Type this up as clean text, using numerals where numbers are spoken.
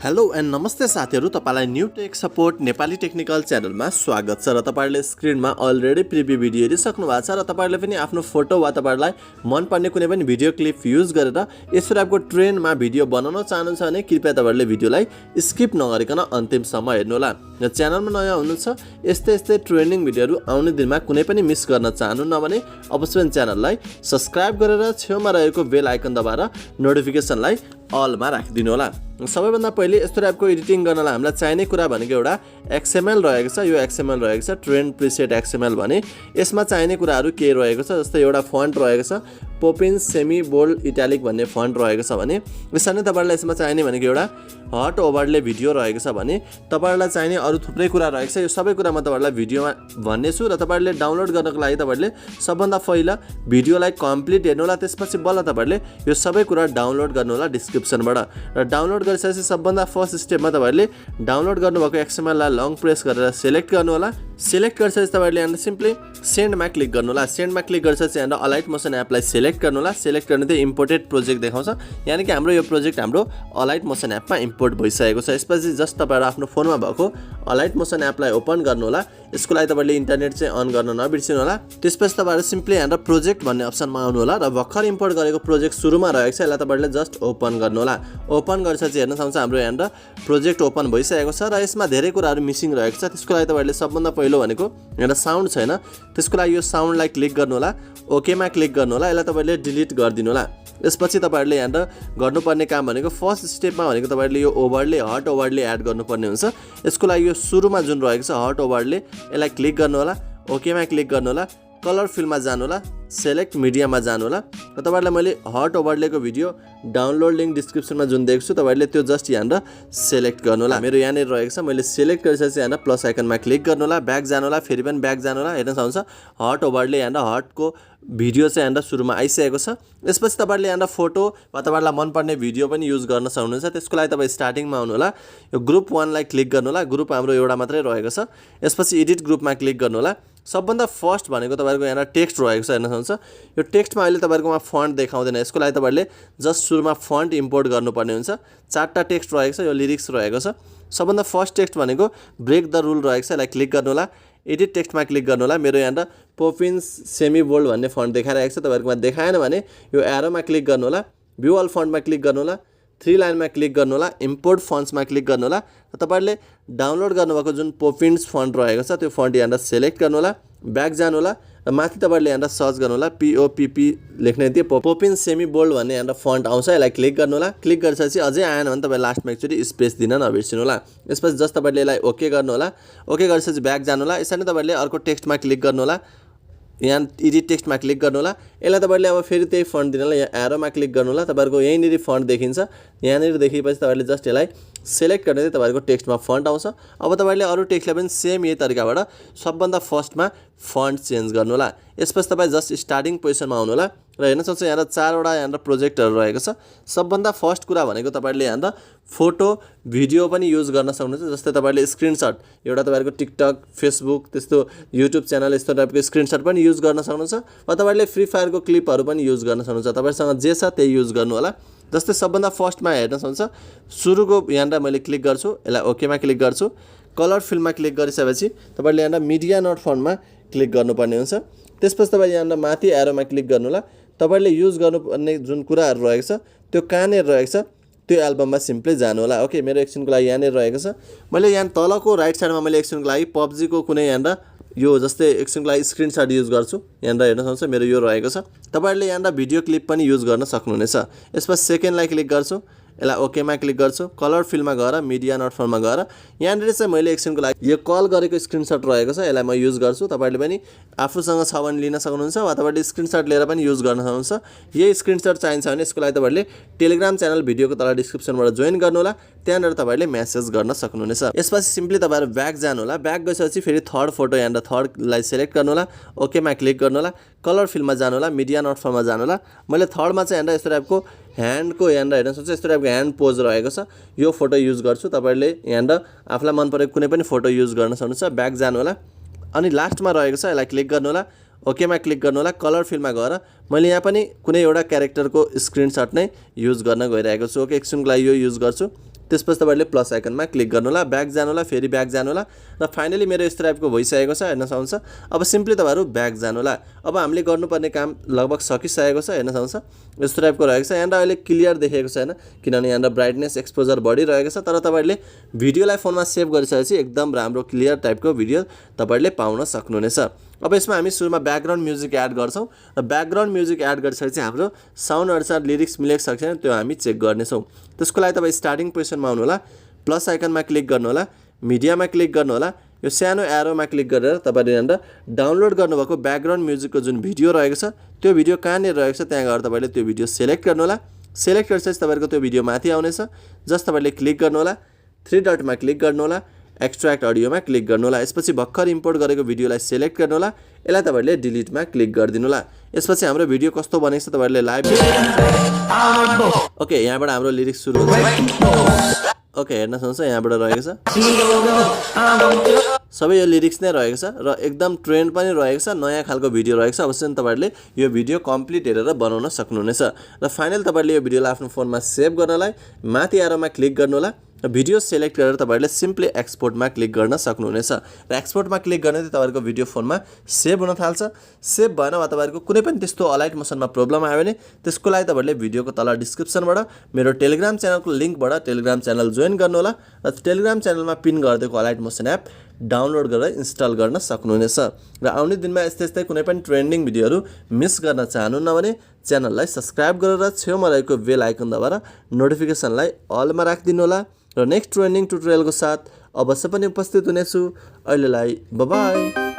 Hello and नमस्ते साथीहरु, तपाईलाई new tech support Nepali technical च्यानलमा स्वागत छ र तपाईहरुले स्क्रिनमा अलरेडी प्रिभ्यू भिडियो हेरिसक्नु भएको छ र तपाईहरुले पनि आफ्नो फोटो वा तपाईहरुलाई मन पर्ने कुनै पनि भिडियो क्लिप युज गरेर यसरी आपको ट्रेन्डमा भिडियो बनाउन चाहनुहुन्छ भने कृपया तपाईहरुले भिडियोलाई स्किप नगरिकन अन्तिमसम्म हेर्नु होला। र च्यानलमा नयाँ हुनुहुन्छ यस्तै ट्रेन्डिङ भिडियोहरु आउने दिनमा कुनै पनि मिस गर्न चाहनुहुन्न भने अवश्य च्यानललाई सब्स्क्राइब गरेर छेउमा रहेको बेल आइकन दबाएर नोटिफिकेसनलाई अलमा राखिदिनु होला। सबैभन्दा पहिले यस्तो टाइपको एडिटिङ गर्नलाई हामीलाई चाहिने कुरा भनेको एउटा XML रहेको छ। यो XML रहेको छ ट्रेन्ड प्रिसेट XML भने यसमा चाहिने कुराहरू के रहेको छ, जस्तै एउटा फन्ट रहेको छ पोपिन सेमी बोल्ड इटालिक भन्ने फन्ट रहेको छ भने यसरी तपाईहरुलाई यसमा चाहिने भनेको एउटा हट ओभरले भिडियो रहेको छ भने तपाईहरुलाई चाहिने अरु थुप्रै कुरा रहेको छ। यो सबै कुरा म तपाईहरुलाई भिडियोमा भन्ने छु र तपाईहरुले डाउनलोड गर्नको लागि तपाईहरुले सबभन्दा पहिला भिडियोलाई कम्प्लिट हेर्नु होला, त्यसपछि बल्ल तपाईहरुले यो सबै कुरा डाउनलोड गर्नु होला डिस्क्रिप्सनबाट। र डाउनलोड गरिसकेपछि सबभन्दा फर्स्ट स्टेपमा तपाईहरुले डाउनलोड गर्नुभएको XML लाई लङ प्रेस गरेर सिलेक्ट गर्नु होला। सिलेक्ट गरिसकेपछि तपाईहरुले यहाँ सिम्पली सेन्डमा क्लिक गर्नु होला। सेन्डमा क्लिक गरिसकेपछि यहाँ अलाइट मोसन एपलाई सिलेक्ट गर्नु होला। सिलेक्ट गर्ने चाहिँ इम्पोर्टेड प्रोजेक्ट देखाउँछ, यानी कि हाम्रो यो प्रोजेक्ट हाम्रो अलाइट मोसन एपमा इम्पोर्ट भइसकेको छ। यसपछि जस्ट तपाईहरु आफ्नो फोनमा भएको अलाइट मोसन एपलाई ओपन गर्नु होला। यसको लागि तपाईहरुले इन्टरनेट चाहिँ अन गर्न नबिर्सिनु होला। त्यसपछि तपाईहरु सिम्पली यहाँ प्रोजेक्ट भन्ने अप्सनमा आउनु होला र भर्खर इम्पोर्ट गरेको प्रोजेक्ट सुरुमा रहेको छ, यसलाई तपाईहरुले जस्ट ओपन गर्नु होला। ओपन गरिसकेपछि हेर्न सक्नुहुन्छ हाम्रो यहाँ प्रोजेक्ट ओपन भइसकेको छ र यसमा धेरै कुराहरू मिसिङ रहेको छ। त्यसको लागि तपाईहरुले सबभन्दा पहिलो भनेको यहाँ साउन्ड छैन, त्यसको लागि यो साउन्डलाई क्लिक गर्नु होला, ओकेमा क्लिक गर्नु होला, यसलाई तपाईहरुले डिलिट गरिदिनु होला। यसपछि तपाईहरुले यहाँ गर्नुपर्ने काम भनेको फर्स्ट स्टेपमा भनेको तपाईहरुले यो ओभरले हट ओभरले एड गर्नुपर्ने हुन्छ। यसको लागि यो सुरुमा जुन रहेको छ हट ओभरले यसलाई क्लिक गर्नु होला, ओकेमा क्लिक गर्नु होला, कलर फिलमा जानु होला, सेलेक्ट मिडियामा जानु होला र तपाईहरुलाई मैले हट ओभरलेको भिडियो डाउनलोड लिंक डिस्क्रिप्सनमा जुन दिएको छु तपाईहरुले त्यो जस्ट यहाँ सेलेक्ट गर्नु होला। मेरो यहाँ रहेको छ, मैले सेलेक्ट गरिसकेपछि यहाँ प्लस आइकनमा क्लिक गर्नु होला, ब्याक जानु होला, फेरि पनि ब्याक जानु होला। हेर्न सक्नुहुन्छ हट ओभरले यहाँ हटको भिडियो चाहिँ यहाँ सुरुमा आइसकेको छ। यसपछि तपाईहरुले यहाँ फोटो वा तपाईहरुलाई मनपर्ने भिडियो पनि युज गर्न सक्नुहुन्छ। त्यसको लागि तपाई स्टार्टिङमा आउनु होला, यो ग्रुप 1 लाई क्लिक गर्नु होला। ग्रुप हाम्रो एउटा मात्रै रहेको छ। यसपछि एडिट ग्रुपमा क्लिक गर्नु होला। सबभन्दा फर्स्ट भनेको तपाईहरुको यहाँ टेक्स्ट रहेको छ। हेर्न सक्नुहुन्छ यो टेक्स्टमा अहिले तपाईहरुकोमा फन्ट देखाउँदैन, यसको लागि तपाईहरुले जस्ट सुरुमा फन्ट इम्पोर्ट गर्नुपर्ने हुन्छ। 4टा टेक्स्ट रहेको छ, यो लिरिक्स रहेको छ। सबभन्दा फर्स्ट टेक्स्ट भनेको ब्रेक द रुल रहेको छ, यसलाई क्लिक गर्नु होला, एडिट टेक्स्टमा क्लिक गर्नु होला। मेरो यहाँ पोपिन सेमी बोल्ड भन्ने फन्ट देखाइरहेको छ, तपाईहरुकोमा देखाएन भने यो एरोमा क्लिक गर्नु होला, भ्यू अल फन्टमा क्लिक गर्नु होला, 3 लाइनमा क्लिक गर्नु होला, इम्पोर्ट फन्ट्समा क्लिक गर्नु होला र तपाईहरुले डाउनलोड गर्नुभएको जुन पोपिन्स फन्ट रहेको छ त्यो फन्ट यहाँ सेलेक्ट गर्नु होला, ब्याक जानु होला र माथि तपाईहरुले यहाँ सर्च गर्नु होला, POPP लेख्ने त्यो पोपिन सेमी बोल्ड भन्ने यहाँ फन्ट आउँछ, यसलाई क्लिक गर्नु होला। क्लिक गरिसकेपछि अझै आएन भने तपाईले लास्टमा एकचोटी स्पेस दिन नबिर्सिनु होला। यसपछि जस्ट तपाईले यसलाई ओके गर्नु होला। ओके गरिसकेपछि ब्याक जानु होला। यसरी तपाईले अर्को टेक्स्टमा क्लिक गर्नु होला, यहाँ एडिट टेक्स्टमा क्लिक गर्नु होला। यसलाई तपाईले अब फेरि त्यही फन्ट दिन होला, यहाँ एरोमा क्लिक गर्नु होला, तपाईहरुको यहीँनेरि फन्ट देखिन्छ। यहाँनेरि देखेपछि तपाईले जस्ट यसलाई सेलेक्ट गर्ने चाहिँ तपाईहरुको टेक्स्टमा फन्ट आउँछ। अब तपाईले अरु टेक्स्टलाई पनि सेम यही तरिकाबाट सबभन्दा फर्स्टमा फन्ट चेन्ज गर्नु होला। यसपछि तपाई जस्ट स्टार्टिङ पोजिसनमा आउनु होला र हेर्न सक्नुहुन्छ यहाँ 4वटा यहाँ प्रोजेक्टहरु रहेको छ। सबभन्दा फर्स्ट कुरा भनेको तपाईले यहाँ फोटो भिडियो पनि युज गर्न सक्नुहुन्छ। जस्तै तपाईले स्क्रिनशट एउटा तपाईहरुको टिकटक फेसबुक त्यस्तो युट्युब च्यानल यस्तो टाइपको स्क्रिनशट पनि युज गर्न सक्नुहुन्छ वा तपाईले फ्री फायरको क्लिपहरु पनि युज गर्न सक्नुहुन्छ। तपाईसँग जे छ त्यही युज गर्नु होला। जस्तै सबभन्दा फर्स्टमा हेर्न सक्नुहुन्छ सुरुको यहाँ मैले क्लिक गर्छु, यसलाई ओकेमा क्लिक गर्छु, कलर फिलमा क्लिक गरिसकेपछि तपाईले यहाँ मिडिया नोट फन्टमा क्लिक गर्नुपर्ने हुन्छ। त्यसपछि तपाईले यहाँ माथि एरोमा क्लिक गर्नु होला। तपाईले युज गर्नुपर्ने जुन कुराहरु रहेको छ त्यो कहाँनेर रहेको छ त्यो एल्बममा सिम्पली जानु होला। ओके, मेरो एकछिनको लागि यहाँनेर रहेको छ। मैले यहाँ तलको राइट साइडमा मैले एकछिनको लागि PUBG को कुनै यहाँ यो जस्तै एकछिनको लागि स्क्रिनशट युज गर्छु। यहाँ हेर्न सक्नुहुन्छ मेरो यो रहेको छ। तपाईहरुले यहाँ भिडियो क्लिप पनि युज गर्न सक्नुहुनेछ। यसपछि सेकेन्डलाई क्लिक गर्छु, यसलाई ओकेमा क्लिक गर्छु, कलर फिलमा गएर मिडिया नोट फन्टमा गएर यहाँनिर चाहिँ मैले एकछिनको लागि यो कल गरेको स्क्रिनशट रहेको छ, यसलाई म युज गर्छु। तपाईहरुले पनि आफूसँग छ भने लिन सक्नुहुन्छ वा तपाईले स्क्रिनशट लिएर पनि युज गर्न सक्नुहुन्छ। यही स्क्रिनशट चाहिन्छ भने यसको लागि तपाईहरुले टेलिग्राम च्यानल भिडियोको तल डिस्क्रिप्सनबाट जोइन गर्नु होला, त्यहाँनेर तपाईहरुले मेसेज गर्न सक्नुहुनेछ। यसपछि सिम्पली तपाईहरु ब्याक जानु होला। ब्याक गएपछि फेरि थर्ड फोटो यहाँ थर्डलाई सिलेक्ट गर्नु होला, ओकेमा क्लिक गर्नु होला, कलर फिलमा जानु होला, मिडिया नोट फन्टमा जानु होला। मैले थर्डमा चाहिँ यहाँ यस्तो टाइपको ह्यान्डको यहाँ हेर्न सक्नुहुन्छ यस्तो टाइपको ह्यान्ड पोज रहेको छ, यो फोटो युज गर्छु। तपाईहरुले यहाँ आफुलाई मन परेको कुनै पनि फोटो युज गर्न सक्नुहुन्छ। ब्याक जानु होला अनि लास्टमा रहेको छ, यसलाई क्लिक गर्नु होला, ओकेमा क्लिक गर्नु होला। कलर फिल्डमा गएर मैले यहाँ पनि कुनै एउटा क्यारेक्टरको स्क्रिनशट नै युज गर्न गइरहेको छु। ओके, एकछिनको लागि यो युज गर्छु। त्यसपछि तपाईहरुले प्लस आइकनमा क्लिक गर्नु होला, ब्याक जानु होला, फेरि ब्याक जानु होला र फाइनली मेरो यस्तो टाइपको भइसकेको छ, हेर्न सक्नुहुन्छ। अब सिम्पली तपाईहरु ब्याक जानु होला। अब हामीले गर्नुपर्ने काम लगभग सकिसकेको छ, हेर्न सक्नुहुन्छ। यस्तो टाइपको रहेको छ। यहाँ अहिले क्लियर देखेको छैन किनभने यहाँ ब्राइटनेस एक्सपोजर बढिरहेको छ, तर तपाईहरुले भिडियोलाई फोनमा सेभ गरिसकेपछि एकदम राम्रो क्लियर टाइपको भिडियो तपाईहरुले पाउन सक्नुहुनेछ। अब यसमा हामी सुरुमा ब्याकग्राउन्ड म्युजिक एड गर्छौं र ब्याकग्राउन्ड म्युजिक एड गरिसकेपछि हाम्रो साउन्ड अनुसार लिरिक्स मिलेको छ कि छैन त्यो हामी चेक गर्नेछौं। त्यसको लागि तपाई स्टार्टिङ पोजिसनमा आउनु होला, प्लस आइकनमा क्लिक गर्नु होला, मिडियामा क्लिक गर्नु होला, यो सानो एरोमा क्लिक गरेर तपाईले यहाँबाट डाउनलोड गर्नुभएको ब्याकग्राउन्ड म्युजिकको जुन भिडियो रहेको छ त्यो भिडियो कहाँनिर रहेको छ त्यहाँ गएर तपाईले त्यो भिडियो सिलेक्ट गर्नु होला। सिलेक्ट गरिसकेपछि तपाईहरुको त्यो भिडियो माथि आउनेछ। जस्ट तपाईले क्लिक गर्नु होला, 3 डटमा क्लिक गर्नु होला, एक्सट्र्याक्ट अडियोमा क्लिक गर्नु होला। यसपछि भर्खर इम्पोर्ट गरेको भिडियोलाई सिलेक्ट गर्नु होला, यसलाई तपाईहरुले डिलिटमा क्लिक गरिदिनु होला। यसपछि हाम्रो भिडियो कस्तो बनेको छ तपाईहरुले लाइभ ओके, यहाँबाट हाम्रो लिरिक्स सुरु हुन्छ। ओके, हेर्न सक्नुहुन्छ यहाँबाट रहेको छ सबै यो लिरिक्स नै रहेको छ र एकदम ट्रेन्ड पनि रहेको छ, नयाँ खालको भिडियो रहेको छ। अवश्य तपाईहरुले यो भिडियो कम्प्लिट हेरेर बनाउन सक्नुहुनेछ। र फाइनल तपाईहरुले यो भिडियोलाई आफ्नो फोनमा सेभ गर्नलाई माथि एरोमा क्लिक गर्नु होला, भिडियो सिलेक्ट गरेर तपाईहरुले सिम्पली एक्सपोर्टमा क्लिक गर्न सक्नुहुनेछ। र एक्सपोर्टमा क्लिक गर्ने तपाईहरुको भिडियो फोनमा सेभ हुन थाल्छ। सेभ भएन वा तपाईहरुको कुनै पनि त्यस्तो अलाइट मोसनमा प्रब्लम आयो भने त्यसको लागि तपाईहरुले भिडियोको तल डिस्क्रिप्सनबाट मेरो टेलिग्राम च्यानलको लिंकबाट टेलिग्राम च्यानल जोइन गर्नु होला र टेलिग्राम च्यानलमा पिन गरिदिएको अलाइट मोसन एप डाउनलोड गरेर इन्स्टल गर्न सक्नुहुनेछ। र आउने दिनमा यस्तै कुनै पनि ट्रेन्डिङ भिडियोहरु मिस गर्न चाहनुहुन्न भने च्यानललाई सब्स्क्राइब गरेर छेउमा रहेको बेल आइकन दबाएर नोटिफिकेसनलाई अलमा राखिदिनु होला र नेक्स्ट ट्रेन्डिङ ट्युटोरियलको साथ अवश्य पनि उपस्थित हुनेछु। अहिलेलाई बाइ बाइ।